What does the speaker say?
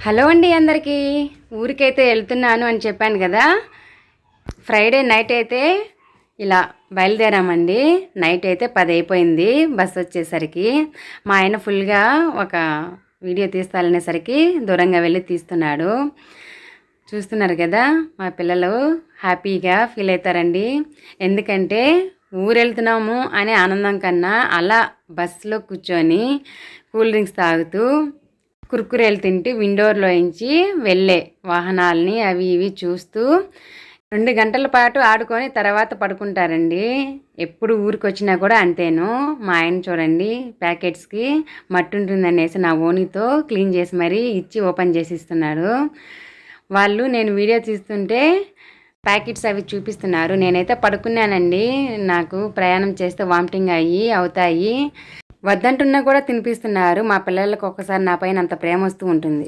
Hello అండి అందరికీ. ఊరికైతే వెళ్తున్నాను అని చెప్పాను కదా. ఫ్రైడే నైట్ అయితే ఇలా బయలుదేరామండి. నైట్ అయితే 10 అయిపోయింది బస్ వచ్చేసరికి. మా ఆయన ఫుల్గా ఒక వీడియో తీస్తాలనేసరికి దూరంగా వెళ్ళి తీస్తున్నాడు. చూస్తున్నారు కదా, మా పిల్లలు హ్యాపీగా ఫీల్ అవుతారండి. ఎందుకంటే ఊరు వెళ్తున్నాము అనే ఆనందం కన్నా అలా బస్సులో కూర్చొని కూల్ డ్రింక్స్ తాగుతూ కుర్కురేలు తింటూ విండోర్లోంచి వెళ్ళే వాహనాలని అవి ఇవి చూస్తూ 2 గంటల పాటు ఆడుకొని తర్వాత పడుకుంటారండి. ఎప్పుడు ఊరికి వచ్చినా కూడా అంతేను. మా ఆయన చూడండి, ప్యాకెట్స్కి మట్టి ఉంటుందనేసి నా ఓనితో క్లీన్ చేసి మరీ ఇచ్చి ఓపెన్ చేసి ఇస్తున్నాడు. వాళ్ళు నేను వీడియో తీస్తుంటే ప్యాకెట్స్ అవి చూపిస్తున్నారు. నేనైతే పడుకున్నానండి. నాకు ప్రయాణం చేస్తే వామిటింగ్ అవుతాయి. వద్దంటున్నా కూడా తినిపిస్తున్నారు. మా పిల్లలకు ఒక్కసారి నా పైన అంత ప్రేమ వస్తూ ఉంటుంది.